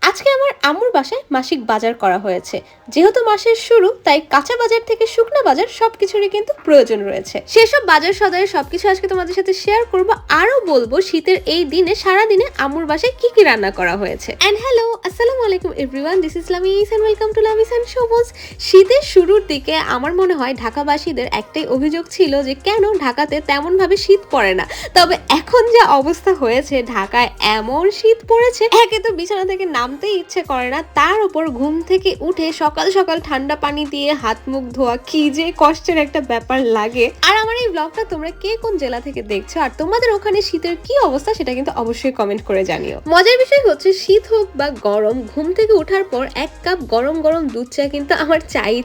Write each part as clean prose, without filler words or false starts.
আজকে আমার আম্মুর বাসায় মাসিক বাজার করা হয়েছে। যেহেতু মাসের শুরু, তাই কাঁচা বাজার থেকে শুকনা বাজার সবকিছুরই কিন্তু প্রয়োজন রয়েছে। সেসব বাজার সদাই সবকিছু আজকে তোমাদের সাথে শেয়ার করব, আরো বলবো শীতের এই দিনে সারা দিনে আম্মুর বাসায় কি কি রান্না করা হয়েছে। এন্ড হ্যালো, আসসালামু আলাইকুম everyone, this is Lamis and welcome to Lamis and Sabuj. শীতের শুরুর দিকে আমার মনে হয় ঢাকাবাসীদের একটাই অভিযোগ ছিল যে কেন ঢাকাতে তেমন ভাবে শীত পড়ে না। তবে এখন যা অবস্থা হয়েছে, ঢাকায় এমন শীত পড়েছে, একে তো বিছানা থেকে নামতেই ইচ্ছে করে না, তার উপর ঘুম থেকে উঠে সকাল সকাল ঠান্ডা পানি দিয়ে হাত মুখ ধোয়া কি যে কষ্টের একটা ব্যাপার লাগে। আর আমার এই ব্লগটা তোমরা কে কোন জেলা থেকে দেখছো আর তোমাদের ওখানে শীতের কি অবস্থা সেটা কিন্তু অবশ্যই কমেন্ট করে জানিও। মজার বিষয় হচ্ছে শীত হোক বা গরম, ঘুম থেকে ওঠার পর এক কাপ গরম গরম দুধ চা কিন্তু আমার চাই।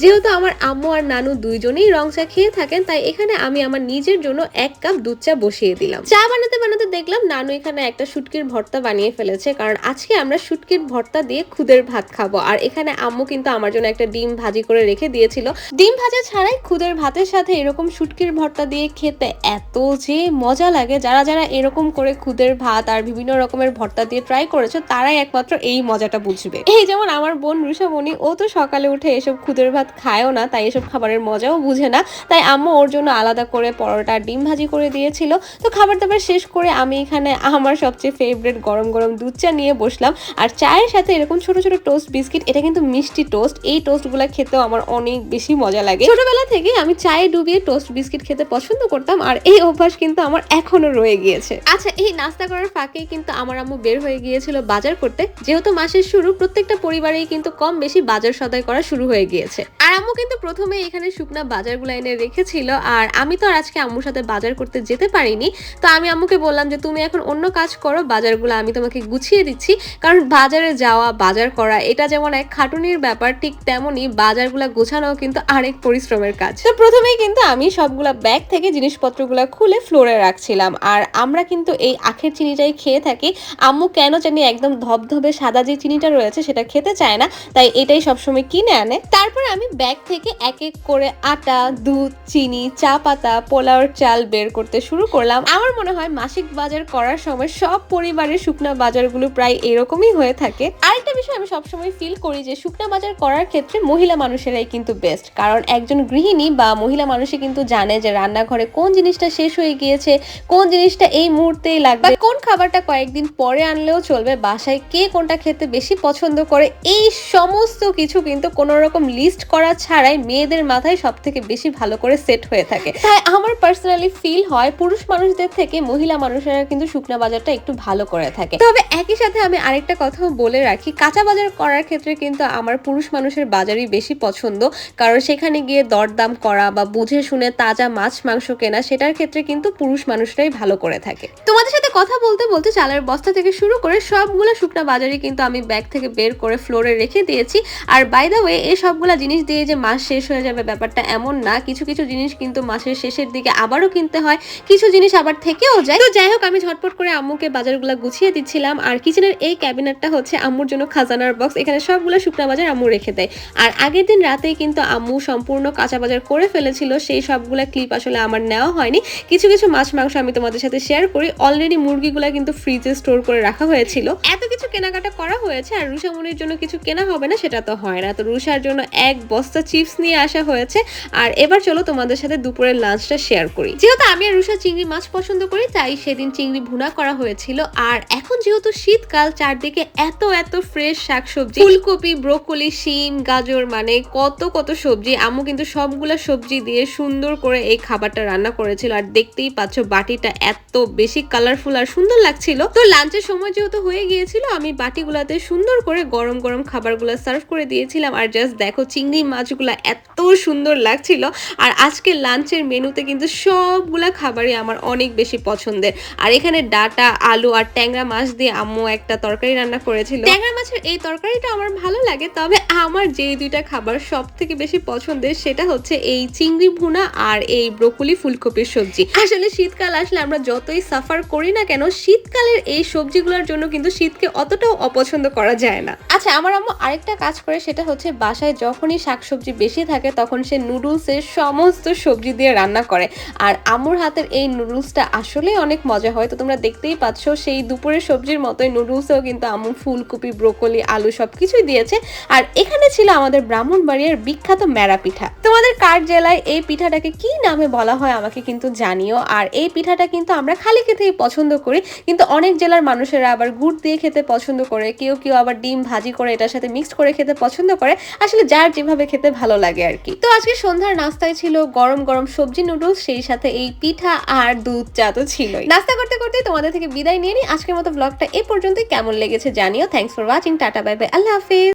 যেহেতু আমার আম্মু আর নানু দুইজনেই রং চা খেয়ে থাকেন, তাই এখানে আমি আমার নিজের জন্য এক কাপ দুধ চা বসিয়ে দিলাম। চা বানাতে বানাতে দেখলাম নানু এখানে একটা শুটকির ভর্তা বানিয়ে ফেলেছে, কারণ আজকে আমরা শুটকির ভর্তা দিয়ে খুদের ভাত খাবো। আর এখানে আম্মু কিন্তু আমার জন্য একটা ডিম ভাজি করে রেখে দিয়েছিল। ডিম ভাজা ছাড়াই খুদের ভাতের সাথে এরকম শুটকির ভর্তা দিয়ে খেতে এত যে মজা লাগে, যারা যারা এরকম করে খুদের ভাত আর বিভিন্ন রকমের ভর্তা দিয়ে ট্রাই করেছো তারাই একমাত্র এই মজাটা বুঝবে। এই যেমন আমার বোন রুষামণি, ও তো সকালে উঠে এসব খুদের ভাত খায়ও না, তাই এসব খাবারের মজাও বুঝে না, তাই আম্মু ওর জন্য আলাদা করে পরোটা ডিম ভাজি করে দিয়েছিল। তো খাবার দাবার শেষ করে আমি এখানে আমার সবচেয়ে ফেভারিট গরম গরম দুধ চা নিয়ে বসলাম। আর চায়ের সাথে এরকম ছোট ছোট টোস্ট বিস্কিট, এটা কিন্তু মিষ্টি টোস্ট, এই টোস্টগুলো খেতেও আমার অনেক বেশি মজা লাগে। ছোটবেলা থেকে আমি চায়ে ডুবিয়ে টোস্ট বিস্কিট খেতে পছন্দ করতাম, আর এই অভ্যাস কিন্তু আমার এখনো রয়ে গিয়েছে। আচ্ছা, এই নাস্তা করার ফাঁকেই কিন্তু আমার আম্মু বের হয়ে গিয়েছিল বাজার করতে। যেহেতু মাসের শুরু, প্রত্যেকটা পরিবারেই কিন্তু কম বেশি বাজার সদাই করা শুরু হয়ে গিয়েছে। আর আম্মু কিন্তু প্রথমে এখানে শুকনা বাজারগুলো এনে রেখেছিল, আর আমি তো আর আজকে আম্মুর সাথে বাজার করতে যেতে পারিনি। তো আমি আম্মুকে বললাম যে তুমি এখন অন্য কাজ করো, বাজারগুলো আমি তোমাকে গুছিয়ে দিচ্ছি। কারণ বাজারে যাওয়া, বাজার করা এটা যেমন এক খাটুনির ব্যাপার, ঠিক তেমনই বাজারগুলো গোছানোও কিন্তু আরেক পরিশ্রমের কাজ। তো প্রথমেই কিন্তু আমি সবগুলা ব্যাগ থেকে জিনিসপত্রগুলো খুলে ফ্লোরে রাখছিলাম। আর আমরা কিন্তু এই আখের চিনিটাই খেয়ে থাকি। আম্মু কেন জানি একদম ধবধবে সাদা যে চিনিটা রয়েছে সেটা খেতে চায় না, তাই এটাই সবসময় কিনে আনে। তারপর আমি ব্যাগ থেকে এক এক করে আটা, দুধ, চিনি, চা পাতা, পোলাওর চাল বের করতে শুরু করলাম। আমার মনে হয় মাসিক বাজার করার সময় সব পরিবারের শুকনা বাজারগুলো প্রায় এরকমই হয়ে থাকে। আরেকটা বিষয় আমি সবসময় ফিল করি যে শুকনা বাজার করার ক্ষেত্রে মহিলা মানুষেরাই কিন্তু বেস্ট, কারণ একজন গৃহিণী বা মহিলা মানুষই কিন্তু জানে যে রান্নাঘরে কোন জিনিসটা শেষ হয়ে গিয়েছে, কোন জিনিসটা এই মুহূর্তেই লাগবে, কোন খাবারটা কয়েকদিন পরে আনলেও চলবে, বাসায় কে কোনটা খেতে বেশি পছন্দ করে, এই সমস্ত কিছু কিন্তু কোনো রকম লিস্ট করা ছাড়াই মেয়েদের মাথায় সব থেকে বেশি ভালো করে সেট হয়ে থাকে। তাই আমার পার্সোনালি ফিল হয় পুরুষ মানুষদের থেকে মহিলা মানুষেরা কিন্তু শুকনা বাজারটা একটু ভালো করে থাকে। তবে একই সাথে আমি আরেকটা কথাও বলে রাখি, কাঁচা বাজার করার ক্ষেত্রে কিন্তু আমার পুরুষ মানুষের বাজারই বেশি পছন্দ, কারণ সেখানে গিয়ে দরদাম করা বা বুঝে শুনে তাজা মাছ মাংস কেনা, সেটার ক্ষেত্রে কিন্তু পুরুষ মানুষরাই ভালো করে থাকে। তোমাদের সাথে কথা বলতে বলতে চালের বস্তা থেকে শুরু করে সবগুলো শুকনা বাজারই কিন্তু আমি ব্যাগ থেকে বের করে ফ্লোরে রেখে দিয়েছি। আর বাই দ্য ওয়ে, এই সবগুলা জিনিস দিয়ে যে মাস শেষ হয়ে যাবে ব্যাপারটা এমন না, কিছু কিছু জিনিস কিন্তু মাসের শেষের দিকে আবারও কিনতে হয়, কিছু জিনিস আবার থেকেও যায়। তো যাই হোক, আমি ঝটপট করে আম্মুকে বাজারগুলো গুছিয়ে দিচ্ছিলাম। আর কিচেনের এই ক্যাবিনেটটা হচ্ছে আম্মুর জন্য খাজানার বক্স, এখানে সবগুলো শুকনা বাজার আম্মু রেখে দেয়। আর আগের দিন রাতেই কিন্তু আম্মু সম্পূর্ণ কাঁচা বাজার করে ফেলেছিল, সেই সবগুলা ক্লিপ আসলে আমার নেওয়া হয়নি। কিছু কিছু মাছ মাংস আমি তোমাদের সাথে শেয়ার করি। অলরেডি মুরগিগুলা কিন্তু ফ্রিজে স্টোর করে রাখা হয়েছিল। এত কিছু কেনাকাটা করা হয়েছে, আর রুষামণির জন্য কিছু কেনা হবে না সেটা তো হয় না, তো রুষার জন্য এক বস্তা চিপস নিয়ে আসা হয়েছে। আর এবার চলো তোমাদের সাথে দুপুরের লাঞ্চটা শেয়ার করি। যেহেতু আমি আর রুষা চিংড়ি মাছ পছন্দ করি, তাই সেদিন চিংড়ি ভুনা করা হয়েছিল। আর এখন যেহেতু শীতকাল, চারদিকে এত এত ফ্রেশ শাকসবজি, ফুলকপি, ব্রোকলি, শিম, গাজর, মানে কত কত সবজি, আম্মু কিন্তু সবগুলা সবজি দিয়ে সুন্দর করে এই খাবারটা রান্না করেছিল। আর দেখতেই পাচ্ছ বাটিটা এত বেশি কালারফুল আর সুন্দর লাগছিল। তো লাঞ্চের সময় যেহেতু হয়ে গিয়েছিল, আমি বাটিগুলাতে সুন্দর করে গরম গরম খাবারগুলো সার্ভ করে দিয়েছিলাম। আর জাস্ট দেখো, চিংড়ি মাছগুলা এত সুন্দর লাগছিল। আর আজকে লাঞ্চের মেনুতে কিন্তু সবগুলা খাবারই আমার অনেক বেশি পছন্দের। আর এখানে ডাটা, আলু আর ট্যাংরা মাছ দিয়ে আম্মু একটা তরকারি রান্না করেছিল। ট্যাংরা মাছের এই তরকারিটা আমার ভালো লাগে, তবে আমার যেই দুইটা খাবার সব থেকে বেশি পছন্দের সেটা হচ্ছে এই চিংড়ি ভুনা আর এই ব্রোকলি ফুলকপির সবজি। আসলে শীতকাল আসলে আমরা যতই সাফার করি না কেন, শীতকালের এই সবজিগুলোর জন্য কিন্তু শীতকে অতটাও অপছন্দ করা যায় না। আচ্ছা, আমার আম্মু আরেকটা কাজ করে, সেটা হচ্ছে বাসায় যখনই শাকসবজি বেশি থাকে তখন সে নুডলসের সমস্ত সবজি দিয়ে রান্না করে। আর আম্মুর হাতের এই নুডলসটা আসলে অনেক মজা হয়। তো তোমরা দেখতেই পাচ্ছ, সেই দুপুরের সবজির মতোই নুডলসেও কিন্তু আম্মু এবং ফুলকপি, ব্রোকলি, আলু সবকিছুই দিয়েছে। আর এখানে ছিল আমাদের ব্রাহ্মণবাড়িয়ার বিখ্যাত মেরা পিঠা। তোমাদের কার জেলায় এই পিঠাটাকে কি নামে বলা হয় আমাকে কিন্তু জানিও। আর এই পিঠাটা কিন্তু আমরা খালি খেতেই পছন্দ করি, কিন্তু অনেক জেলার মানুষেরা আবার গুড় দিয়ে খেতে পছন্দ করে, কেউ কেউ আবার ডিম ভাজি করে এটার সাথে মিক্সড করে খেতে পছন্দ করে। আসলে যার যেভাবে খেতে ভালো লাগে আর কি। তো আজকে সন্ধ্যার নাস্তায় ছিল গরম গরম সবজি নুডলস, সেই সাথে এই পিঠা আর দুধ চা তো ছিলই। নাস্তা করতে করতে তোমাদের থেকে বিদায় নিয়ে নিই। আজকের মতো ব্লগটা এ পর্যন্তই। কেমন লেগেছে জানিও। Thanks for watching. Tata, bye bye, Allah Hafiz.